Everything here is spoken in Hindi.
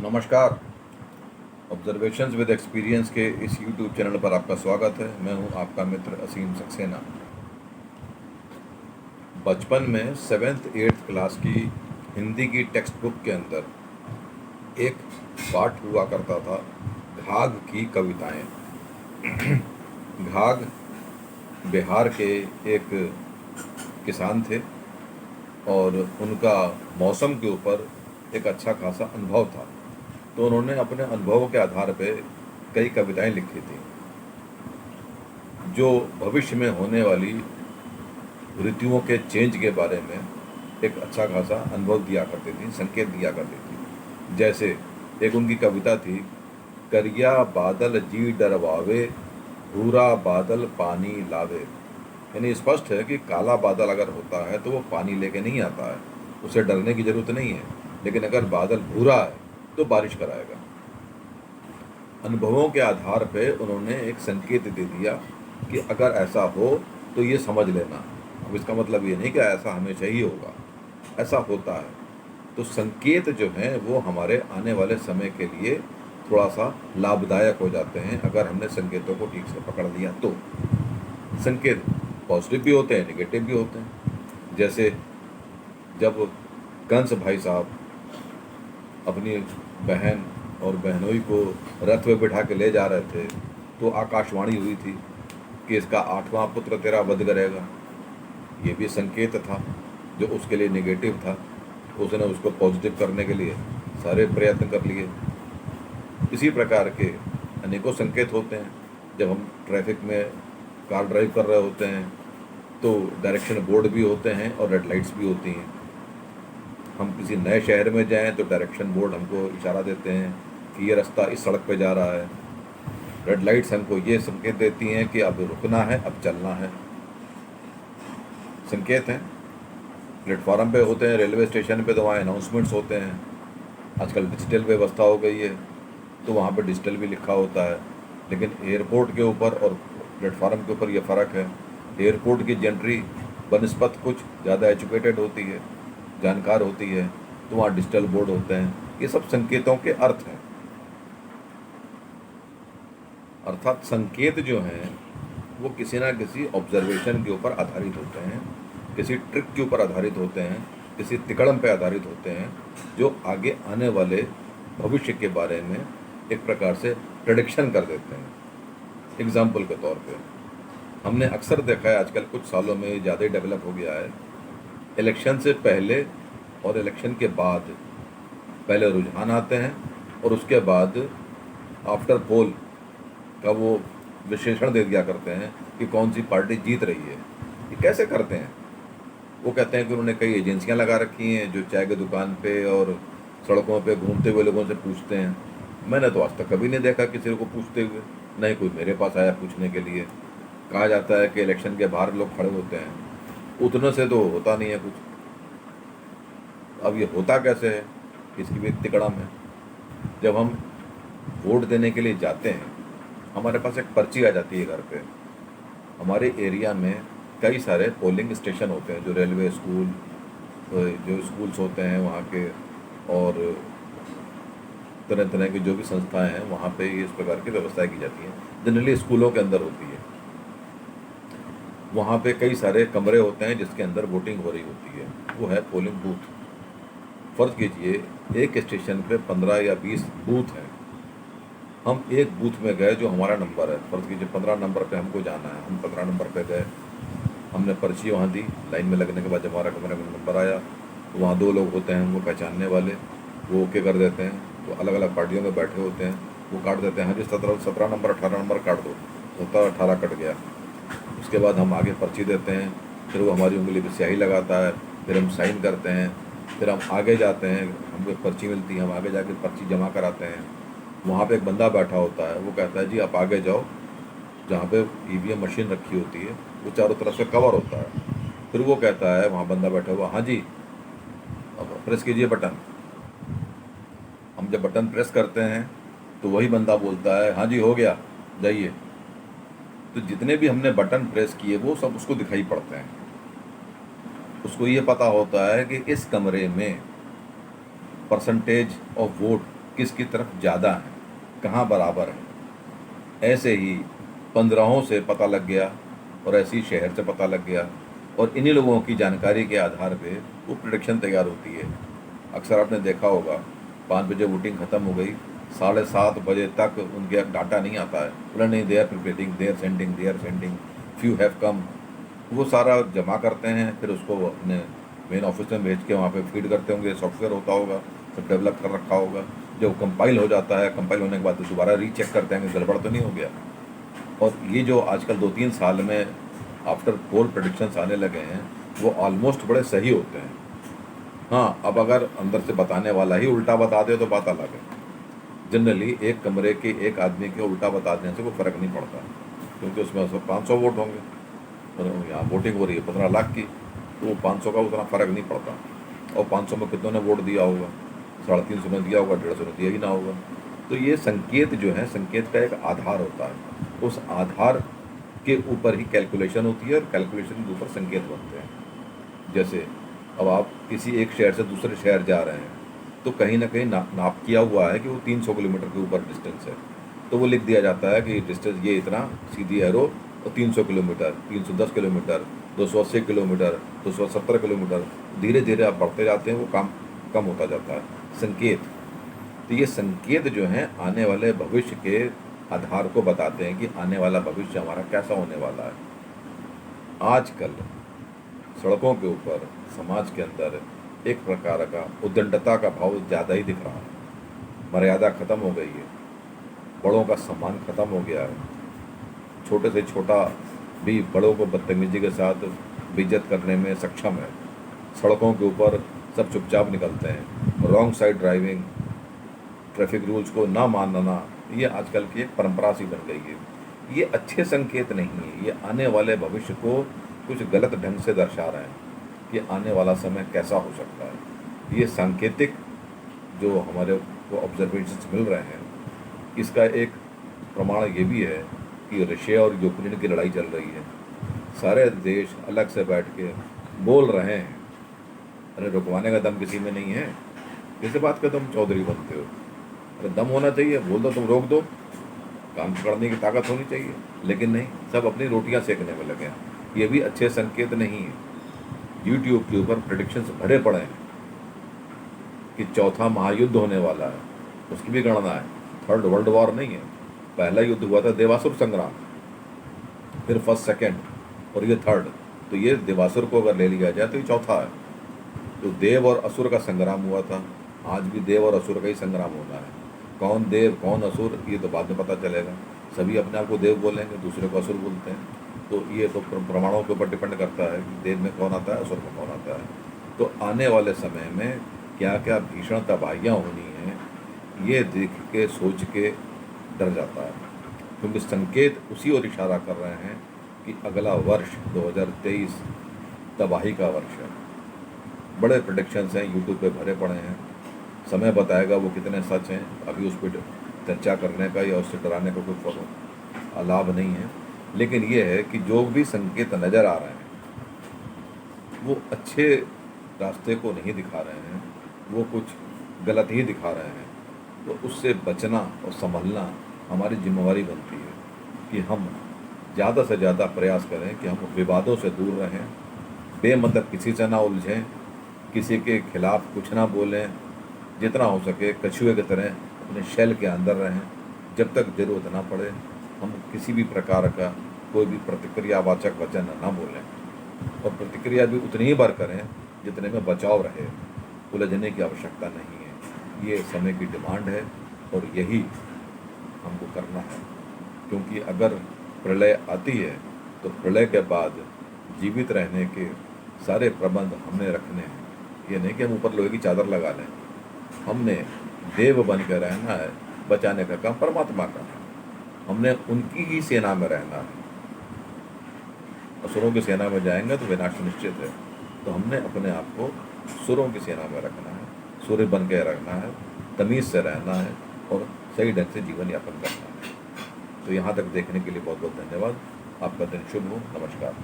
नमस्कार। ऑब्जर्वेशंस विद एक्सपीरियंस के इस यूट्यूब चैनल पर आपका स्वागत है। मैं हूं आपका मित्र असीम सक्सेना। बचपन में सेवेंथ एट्थ क्लास की हिंदी की टेक्स्ट बुक के अंदर एक पाठ हुआ करता था, घाघ की कविताएं। घाघ बिहार के एक किसान थे और उनका मौसम के ऊपर एक अच्छा खासा अनुभव था, तो उन्होंने अपने अनुभवों के आधार पे कई कविताएं लिखी थी जो भविष्य में होने वाली ऋतुओं के चेंज के बारे में एक अच्छा खासा अनुभव दिया करती थी, संकेत दिया करती थी। जैसे एक उनकी कविता थी, करिया बादल जी डरवावे, भूरा बादल पानी लावे। यानी स्पष्ट है कि काला बादल अगर होता है तो वो पानी लेके नहीं आता है, उसे डरने की जरूरत नहीं है। लेकिन अगर बादल भूरा है तो बारिश कराएगा। अनुभवों के आधार पे उन्होंने एक संकेत दे दिया कि अगर ऐसा हो तो ये समझ लेना। अब इसका मतलब ये नहीं कि ऐसा हमेशा ही होगा, ऐसा होता है। तो संकेत जो हैं वो हमारे आने वाले समय के लिए थोड़ा सा लाभदायक हो जाते हैं अगर हमने संकेतों को ठीक से पकड़ लिया तो। संकेत पॉजिटिव भी होते हैं, नेगेटिव भी होते हैं। जैसे जब कंस भाई साहब अपनी बहन और बहनोई को रथ में बिठा के ले जा रहे थे तो आकाशवाणी हुई थी कि इसका 8वां पुत्र तेरा वध करेगा। ये भी संकेत था जो उसके लिए नेगेटिव था। उसने उसको पॉजिटिव करने के लिए सारे प्रयत्न कर लिए। इसी प्रकार के अनेकों संकेत होते हैं। जब हम ट्रैफिक में कार ड्राइव कर रहे होते हैं तो डायरेक्शन बोर्ड भी होते हैं और रेड लाइट्स भी होती हैं। हम किसी नए शहर में जाएं तो डायरेक्शन बोर्ड हमको इशारा देते हैं कि ये रास्ता इस सड़क पे जा रहा है। रेड लाइट्स हमको ये संकेत देती हैं कि अब रुकना है, अब चलना है। संकेत हैं। प्लेटफॉर्म पे होते हैं, रेलवे स्टेशन पे तो वहाँ अनाउंसमेंट्स होते हैं। आजकल डिजिटल व्यवस्था हो गई है तो वहाँ पे डिजिटल भी लिखा होता है। लेकिन एयरपोर्ट के ऊपर और प्लेटफॉर्म के ऊपर ये फ़र्क है। एयरपोर्ट की जेंट्री बनस्पत कुछ ज़्यादा एजुकेटेड होती है, जानकार होती है, तो वहाँ डिजिटल बोर्ड होते हैं। ये सब संकेतों के अर्थ हैं। अर्थात संकेत जो हैं वो किसी ना किसी ऑब्जर्वेशन के ऊपर आधारित होते हैं, किसी ट्रिक के ऊपर आधारित होते हैं, किसी तिकड़म पे आधारित होते हैं जो आगे आने वाले भविष्य के बारे में एक प्रकार से प्रेडिक्शन कर देते हैं। एग्जाम्पल के तौर पे हमने अक्सर देखा है, आजकल कुछ सालों में ज़्यादा ही डेवलप हो गया है। इलेक्शन से पहले और इलेक्शन के बाद पहले रुझान आते हैं और उसके बाद आफ्टर पोल का वो विश्लेषण दे दिया करते हैं कि कौन सी पार्टी जीत रही है। ये कैसे करते हैं? वो कहते हैं कि उन्होंने कई एजेंसियां लगा रखी हैं जो चाय की दुकान पे और सड़कों पे घूमते हुए लोगों से पूछते हैं। मैंने तो आज तक कभी नहीं देखा किसी को पूछते हुए, नहीं कोई मेरे पास आया पूछने के लिए। कहा जाता है कि इलेक्शन के बाहर लोग खड़े होते हैं, उतने से तो होता नहीं है कुछ। अब ये होता कैसे है, इसकी भी एक तिकड़म है। जब हम वोट देने के लिए जाते हैं हमारे पास एक पर्ची आ जाती है घर पे। हमारे एरिया में कई सारे पोलिंग स्टेशन होते हैं, जो रेलवे स्कूल, जो स्कूल्स होते हैं वहाँ के, और तरह तरह की जो भी संस्थाएं हैं वहाँ पे इस प्रकार की व्यवस्थाएं की जाती हैं। जनरली स्कूलों के अंदर होती है। वहाँ पे कई सारे कमरे होते हैं जिसके अंदर वोटिंग हो रही होती है, वो है पोलिंग बूथ। फर्ज कीजिए एक स्टेशन पे 15 या 20 बूथ हैं। हम एक बूथ में गए जो हमारा नंबर है, फर्ज कीजिए 15 नंबर पे हमको जाना है। हम 15 नंबर पे गए, हमने पर्ची वहाँ दी। लाइन में लगने के बाद जब हमारा कमरे में नंबर आया तो वहाँ 2 लोग होते हैं हमको पहचानने वाले, वो ओके कर देते हैं। तो अलग अलग पार्टियों में बैठे होते हैं, वो काट देते हैं, हाँ जी 17 नंबर 18 नंबर काट दो। 17 18 कट गया। उसके बाद हम आगे पर्ची देते हैं, फिर वो हमारी उंगली पर स्याही लगाता है, फिर हम साइन करते हैं, फिर हम आगे जाते हैं, हमको एक पर्ची मिलती है, हम आगे जाके पर्ची जमा कराते हैं। वहाँ पे एक बंदा बैठा होता है, वो कहता है जी आप आगे जाओ, जहाँ पे ईवीएम मशीन रखी होती है वो चारों तरफ से कवर होता है। फिर वो कहता है, वहाँ बंदा बैठा हुआ, हाँ जी अब प्रेस कीजिए बटन। हम जब बटन प्रेस करते हैं तो वही बंदा बोलता है, हाँ जी हो गया, जाइए। तो जितने भी हमने बटन प्रेस किए वो सब उसको दिखाई पड़ते हैं। उसको ये पता होता है कि इस कमरे में परसेंटेज ऑफ वोट किसकी तरफ ज़्यादा हैं, कहाँ बराबर है। ऐसे ही 15 से पता लग गया और ऐसे ही शहर से पता लग गया, और इन्हीं लोगों की जानकारी के आधार पे वो प्रिडिक्शन तैयार होती है। अक्सर आपने देखा होगा 5 बजे वोटिंग ख़त्म हो गई, 7:30 बजे तक उनके डाटा नहीं आता है, बोला नहीं they are preparing, they are sending, few have come. वो सारा जमा करते हैं, फिर उसको वो अपने मेन ऑफिस में भेज के वहाँ पे फीड करते होंगे, सॉफ्टवेयर होता होगा, सब डेवलप कर रखा होगा। जब कंपाइल हो जाता है, कंपाइल होने के बाद तो दोबारा रीचेक करते हैं कि गड़बड़ तो नहीं हो गया। और ये जो आजकल 2-3 साल में आफ्टर पोल प्रेडिक्शंस आने लगे हैं, वो ऑलमोस्ट बड़े सही होते हैं। हाँ, अब अगर अंदर से बताने वाला ही उल्टा बता दे तो बात अलग है। जनरली एक कमरे के एक आदमी के उल्टा बता देने से कोई फ़र्क नहीं पड़ता, क्योंकि उसमें 500 वोट होंगे, और यहाँ वोटिंग हो रही है 15 लाख की, तो वो 500 का उतना फ़र्क नहीं पड़ता। और 500 में कितनों ने वोट दिया होगा, 350 में दिया होगा, 150 ने दिया ही ना होगा। तो ये संकेत जो है, संकेत का एक आधार होता है, उस आधार के ऊपर ही कैलकुलेशन होती है, और कैलकुलेशन के ऊपर संकेत बनते हैं। जैसे अब आप किसी एक शहर से दूसरे शहर जा रहे हैं, तो कहीं ना कहीं नाप किया हुआ है कि वो 300 किलोमीटर के ऊपर डिस्टेंस है, तो वो लिख दिया जाता है कि डिस्टेंस ये इतना, सीधी एरो, और 300 किलोमीटर, 310 किलोमीटर, 280 किलोमीटर, 270 किलोमीटर, धीरे धीरे आप बढ़ते जाते हैं, वो कम होता जाता है। संकेत, तो ये संकेत जो हैं आने वाले भविष्य के आधार को बताते हैं कि आने वाला भविष्य हमारा कैसा होने वाला है। आजकल सड़कों के ऊपर, समाज के अंदर एक प्रकार का उद्दंडता का भाव ज़्यादा ही दिख रहा है। मर्यादा खत्म हो गई है, बड़ों का सम्मान खत्म हो गया है, छोटे से छोटा भी बड़ों को बदतमीजी के साथ बेइज्जत करने में सक्षम है। सड़कों के ऊपर सब चुपचाप निकलते हैं, wrong side driving, traffic rules को ना मानना, ये आजकल की एक परंपरा सी बन गई है। ये अच्छे संकेत नहीं है, ये आने वाले भविष्य को कुछ गलत ढंग से दर्शा रहे हैं कि आने वाला समय कैसा हो सकता है। ये सांकेतिक जो हमारे को ऑब्जर्वेशंस मिल रहे हैं, इसका एक प्रमाण ये भी है कि रशिया और यूक्रेन की लड़ाई चल रही है, सारे देश अलग से बैठ के बोल रहे हैं, अरे रुकवाने का दम किसी में नहीं है, कैसे बात का तुम चौधरी बनते हो, अरे दम होना चाहिए, बोल दो तुम रोक दो, काम पकड़ने की ताकत होनी चाहिए। लेकिन नहीं, सब अपनी रोटियां सेकने में लगे हैं। ये भी अच्छे संकेत नहीं है। यूट्यूब के ऊपर प्रेडिक्शंस भरे पड़े हैं कि चौथा महायुद्ध होने वाला है, उसकी भी गणना है। 3rd वर्ल्ड वॉर नहीं है, पहला युद्ध हुआ था देवासुर संग्राम, फिर 1st 2nd, और ये 3rd। तो ये देवासुर को अगर ले लिया जाए तो ये चौथा है। तो देव और असुर का संग्राम हुआ था, आज भी देव और असुर का ही संग्राम होना है। कौन देव कौन असुर ये तो बाद में पता चलेगा। सभी अपने आप को देव बोलेंगे, दूसरे को असुर बोलते हैं। तो ये तो प्रमाणों के ऊपर डिपेंड करता है कि देव में कौन आता है, असुर में कौन आता है। तो आने वाले समय में क्या क्या भीषण तबाहियाँ होनी हैं, ये देख के सोच के डर जाता है, क्योंकि संकेत उसी ओर इशारा कर रहे हैं कि अगला वर्ष 2023 तबाही का वर्ष है। बड़े प्रेडिक्शंस हैं, यूट्यूब पे भरे पड़े हैं, समय बताएगा वो कितने सच हैं। अभी उस पर चर्चा करने का या उससे डराने का कोई लाभ नहीं है। लेकिन ये है कि जो भी संकेत नज़र आ रहे हैं वो अच्छे रास्ते को नहीं दिखा रहे हैं, वो कुछ गलत ही दिखा रहे हैं। तो उससे बचना और संभलना हमारी जिम्मेवारी बनती है कि हम ज़्यादा से ज़्यादा प्रयास करें कि हम विवादों से दूर रहें, बेमतलब किसी से ना उलझें, किसी के खिलाफ कुछ ना बोलें, जितना हो सके कछुए की तरह अपने शेल के अंदर रहें। जब तक ज़रूरत ना पड़े हम किसी भी प्रकार का कोई भी प्रतिक्रियावाचक वचन ना बोलें, और प्रतिक्रिया भी उतनी ही बार करें जितने में बचाव रहे, उलझने की आवश्यकता नहीं है। ये समय की डिमांड है और यही हमको करना है, क्योंकि अगर प्रलय आती है तो प्रलय के बाद जीवित रहने के सारे प्रबंध हमने रखने हैं। ये नहीं कि हम ऊपर लोहे की चादर लगा लें, हमने देव बन के रहना है, बचाने का काम परमात्मा का है। हमने उनकी ही सेना में रहना है। असुरों की सेना में जाएंगे तो विनाश निश्चित है। तो हमने अपने आप को सुरों की सेना में रखना है, सूर्य बन के रखना है, तमीज़ से रहना है और सही ढंग से जीवन यापन करना है। तो यहाँ तक देखने के लिए बहुत बहुत धन्यवाद। आपका दिन शुभ हो। नमस्कार।